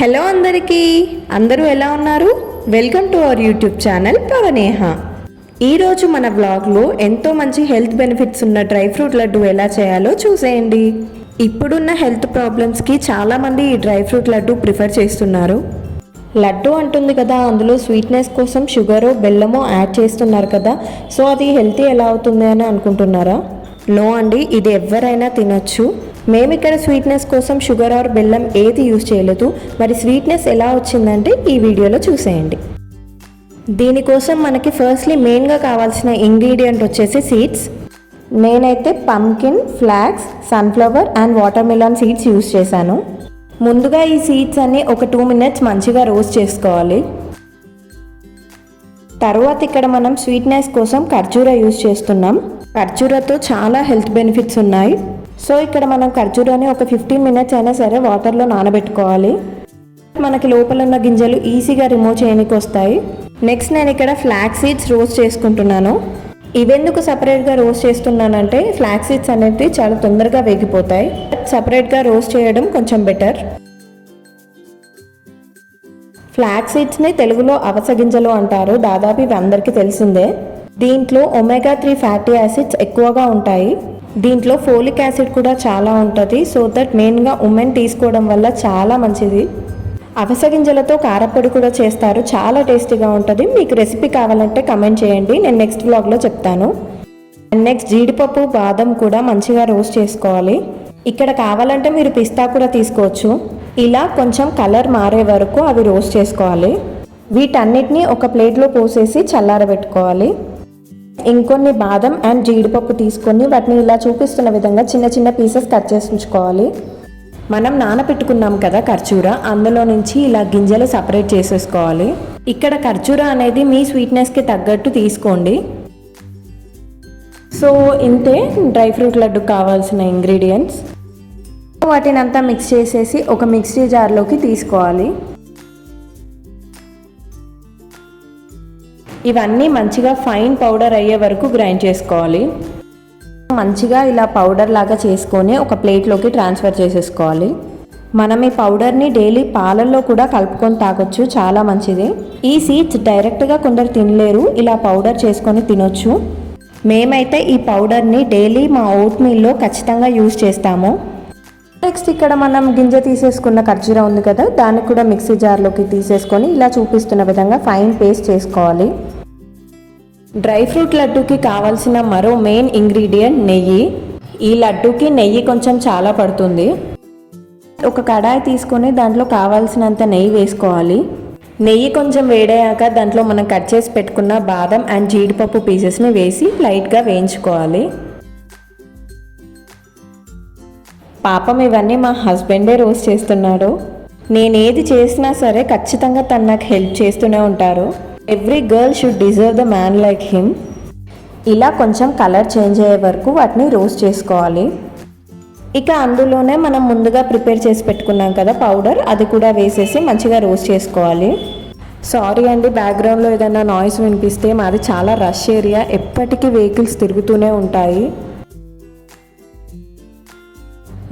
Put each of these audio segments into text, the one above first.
Hello అందరూ ఎలా ఉన్నారు? Welcome to our YouTube channel Pavaneha. ఈరోజు మన వ్లాగ్లో ఎంతో మంచి హెల్త్ బెనిఫిట్స్ ఉన్న డ్రై ఫ్రూట్ లడ్డు ఎలా చేయాలో చూసేయండి. ఇప్పుడున్న హెల్త్ ప్రాబ్లమ్స్కి చాలామంది ఈ డ్రై ఫ్రూట్ లడ్డు ప్రిఫర్ చేస్తున్నారు. లడ్డు అంటుంది కదా, అందులో స్వీట్నెస్ కోసం షుగరో బెల్లమో యాడ్ చేస్తున్నారు కదా, సో అది హెల్తీ ఎలా అవుతుంది అని అనుకుంటున్నారా? నో అండి, ఇది ఎవరైనా తినొచ్చు. మేము ఇక్కడ స్వీట్నెస్ కోసం షుగర్ ఆర్ బెల్లం ఏది యూజ్ చేయలేదు. మరి స్వీట్నెస్ ఎలా వచ్చిందంటే ఈ వీడియోలో చూసేయండి. దీనికోసం మనకి ఫస్ట్లీ మెయిన్గా కావాల్సిన ఇంగ్రీడియంట్ వచ్చేసి సీడ్స్. నేనైతే pumpkin, flax, sunflower and water melon seeds use చేశాను. ముందుగా ఈ సీడ్స్ అన్ని ఒక 2 minutes మంచిగా రోస్ట్ చేసుకోవాలి. తర్వాత ఇక్కడ మనం స్వీట్నెస్ కోసం ఖర్జూరా యూజ్ చేస్తున్నాం. ఖర్జూరాతో చాలా హెల్త్ బెనిఫిట్స్ ఉన్నాయి. సో ఇక్కడ మనం ఖర్జూరాని ఒక 15 minutes అయినా సరే వాటర్లో నానబెట్టుకోవాలి. మనకి లోపల ఉన్న గింజలు ఈజీగా రిమూవ్ చేయడానికి వస్తాయి. నెక్స్ట్ నేను ఇక్కడ ఫ్లాక్స్ సీడ్స్ రోస్ట్ చేసుకుంటున్నాను. ఇవెందుకు సపరేట్గా రోస్ట్ చేస్తున్నానంటే ఫ్లాక్స్ సీడ్స్ అనేవి చాలా తొందరగా వేగిపోతాయి. సపరేట్గా రోస్ట్ చేయడం కొంచెం బెటర్. ఫ్లాక్స్ సీడ్స్ని తెలుగులో అవస గింజలు అంటారు. దాదాపు ఇవి అందరికీ తెలిసిందే. దీంట్లో ఒమేగా 3 ఫ్యాటీ యాసిడ్స్ ఎక్కువగా ఉంటాయి. దీంట్లో ఫోలిక్ యాసిడ్ కూడా చాలా ఉంటుంది. సో దట్ మెయిన్గా ఉమెన్ తీసుకోవడం వల్ల చాలా మంచిది. అవస గింజలతో కారపొడి కూడా చేస్తారు, చాలా టేస్టీగా ఉంటుంది. మీకు రెసిపీ కావాలంటే కమెంట్ చేయండి, నేను నెక్స్ట్ వ్లాగ్లో చెప్తాను. అండ్ నెక్స్ట్ జీడిపప్పు, బాదం కూడా మంచిగా రోస్ట్ చేసుకోవాలి. ఇక్కడ కావాలంటే మీరు పిస్తా కూడా తీసుకోవచ్చు. ఇలా కొంచెం కలర్ మారే వరకు అవి రోస్ట్ చేసుకోవాలి. వీటన్నిటిని ఒక ప్లేట్లో పోసేసి చల్లారబెట్టుకోవాలి. ఇంకొన్ని బాదం అండ్ జీడిపప్పు తీసుకొని వాటిని ఇలా చూపిస్తున్న విధంగా చిన్న చిన్న పీసెస్ కట్ చేసి ఉంచుకోవాలి. మనం నానబెట్టుకున్నాం కదా ఖర్జూరా, అందులో నుంచి ఇలా గింజలు సపరేట్ చేసేసుకోవాలి. ఇక్కడ ఖర్జూరా అనేది మీ స్వీట్నెస్కి తగ్గట్టు తీసుకోండి. సో ఇంతే డ్రై ఫ్రూట్ లడ్డుకు కావాల్సిన ఇంగ్రీడియంట్స్. వాటిని అంతా మిక్స్ చేసేసి ఒక మిక్సీ జార్లోకి తీసుకోవాలి. ఇవన్నీ మంచిగా ఫైన్ పౌడర్ అయ్యే వరకు గ్రైండ్ చేసుకోవాలి. మంచిగా ఇలా పౌడర్ లాగా చేసుకొని ఒక ప్లేట్లోకి ట్రాన్స్ఫర్ చేసేసుకోవాలి. మనం ఈ పౌడర్ని డైలీ పాలల్లో కూడా కలుపుకొని తాగొచ్చు, చాలా మంచిది. ఈ సీడ్స్ డైరెక్ట్గా కొందరు తినలేరు, ఇలా పౌడర్ చేసుకొని తినొచ్చు. మేమైతే ఈ పౌడర్ని డైలీ మా ఓట్ మీల్లో ఖచ్చితంగా యూజ్ చేస్తాము. నెక్స్ట్ ఇక్కడ మనం గింజ తీసేసుకున్న ఖర్జూరా ఉంది కదా, దాన్ని కూడా మిక్సీ జార్లోకి తీసేసుకొని ఇలా చూపిస్తున్న విధంగా ఫైన్ పేస్ట్ చేసుకోవాలి. డ్రై ఫ్రూట్ లడ్డూకి కావాల్సిన మరో మెయిన్ ఇంగ్రీడియంట్ నెయ్యి. ఈ లడ్డూకి నెయ్యి కొంచెం చాలా పడుతుంది. ఒక కడాయి తీసుకొని దాంట్లో కావాల్సినంత నెయ్యి వేసుకోవాలి. నెయ్యి కొంచెం వేడయ్యాక దాంట్లో మనం కట్ చేసి పెట్టుకున్న బాదం అండ్ జీడిపప్పు పీసెస్ని వేసి లైట్గా వేయించుకోవాలి. పాపం ఇవన్నీ మా హస్బెండే రోస్ట్ చేస్తున్నాడు. నేనేది చేసినా సరే ఖచ్చితంగా తను నాకు హెల్ప్ చేస్తూనే ఉంటారు. Every girl should deserve the man like him. ఇలా కొంచెం కలర్ చేంజ్ అయ్యే వరకు వాటిని రోస్ట్ చేసుకోవాలి. ఇక అందులోనే మనం ముందుగా ప్రిపేర్ చేసి పెట్టుకున్నాం కదా పౌడర్, అది కూడా వేసేసి మంచిగా రోస్ట్ చేసుకోవాలి. సారీ అండి, బ్యాక్గ్రౌండ్లో ఏదైనా నాయిస్ వినిపిస్తే మాది చాలా రష్ ఏరియా, ఎప్పటికీ వెహికల్స్ తిరుగుతూనే ఉంటాయి.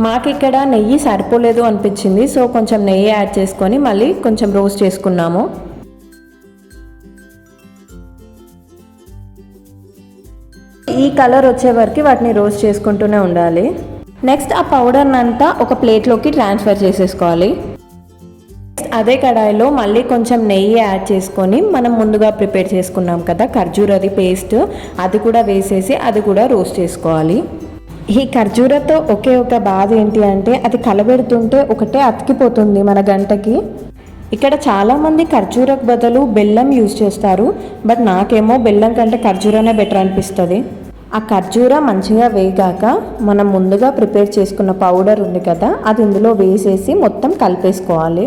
మాకు ఇక్కడ నెయ్యి సరిపోలేదు అనిపించింది, సో కొంచెం నెయ్యి యాడ్ చేసుకొని మళ్ళీ కొంచెం రోస్ట్ చేసుకున్నాము. ఈ కలర్ వచ్చే వరకు వాటిని రోస్ట్ చేసుకుంటూనే ఉండాలి. నెక్స్ట్ ఆ పౌడర్ని అంతా ఒక ప్లేట్లోకి ట్రాన్స్ఫర్ చేసేసుకోవాలి. అదే కడాయిలో మళ్ళీ కొంచెం నెయ్యి యాడ్ చేసుకొని మనం ముందుగా ప్రిపేర్ చేసుకున్నాం కదా ఖర్జూరది పేస్ట్, అది కూడా వేసేసి అది కూడా రోస్ట్ చేసుకోవాలి. ఈ ఖర్జూరతో ఒకే ఒక బాధ ఏంటి అంటే అది కలబెడుతుంటే ఒకటే అతికిపోతుంది మన గంటకి. ఇక్కడ చాలామంది ఖర్జూరకు బదులు బెల్లం యూజ్ చేస్తారు, బట్ నాకేమో బెల్లం కంటే ఖర్జూరనే బెటర్ అనిపిస్తుంది. ఆ ఖర్జూర మంచిగా వేగాక మనం ముందుగా ప్రిపేర్ చేసుకున్న పౌడర్ ఉంది కదా, అది ఇందులో వేసేసి మొత్తం కలిపేసుకోవాలి.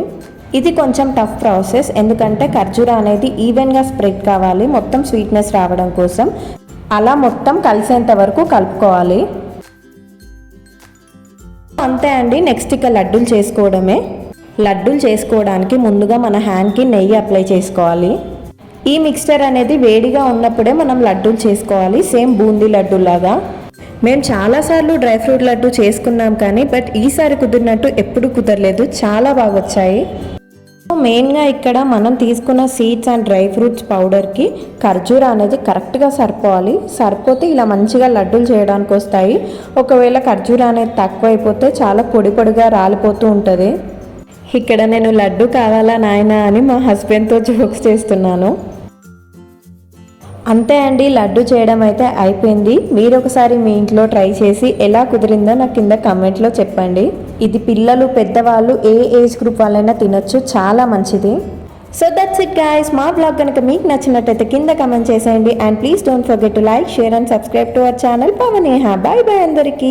ఇది కొంచెం టఫ్ ప్రాసెస్, ఎందుకంటే ఖర్జూర అనేది ఈవెన్గా స్ప్రెడ్ కావాలి మొత్తం స్వీట్నెస్ రావడం కోసం. అలా మొత్తం కలిసేంత వరకు కలుపుకోవాలి. అంతే అండి. నెక్స్ట్ ఇక లడ్డూలు చేసుకోవడమే. లడ్డూలు చేసుకోవడానికి ముందుగా మన హ్యాండ్కి నెయ్యి అప్లై చేసుకోవాలి. ఈ మిక్స్చర్ అనేది వేడిగా ఉన్నప్పుడే మనం లడ్డూలు చేసుకోవాలి, సేమ్ బూందీ లడ్డూలాగా. మేము చాలాసార్లు డ్రై ఫ్రూట్ లడ్డు చేసుకున్నాం కానీ బట్ ఈసారి కుదిరినట్టు ఎప్పుడు కుదరలేదు, చాలా బాగా వచ్చాయి. మెయిన్గా ఇక్కడ మనం తీసుకున్న సీడ్స్ అండ్ డ్రై ఫ్రూట్స్ పౌడర్కి ఖర్జూర అనేది కరెక్ట్గా సరిపోవాలి. సరిపోతే ఇలా మంచిగా లడ్డూలు చేయడానికి వస్తాయి. ఒకవేళ ఖర్జూర అనేది తక్కువైపోతే చాలా పొడి పొడిగా రాలిపోతూ ఉంటుంది. ఇక్కడ నేను లడ్డు కావాలా నాయనా అని మా హస్బెండ్తో జోక్స్ చేస్తున్నాను. అంతే అండి, లడ్డు చేయడం అయితే అయిపోయింది. మీరు ఒకసారి మీ ఇంట్లో ట్రై చేసి ఎలా కుదిరిందో నాకు కింద కమెంట్లో చెప్పండి. ఇది పిల్లలు పెద్దవాళ్ళు ఏ ఏజ్ గ్రూప్ వాళ్ళైనా తినొచ్చు, చాలా మంచిది. So that's it guys. మా బ్లాగ్ కనుక మీకు నచ్చినట్టయితే కింద కమెంట్ చేసేయండి. And please don't forget to like, share and subscribe to our channel Pavaneha. Bye bye అందరికీ.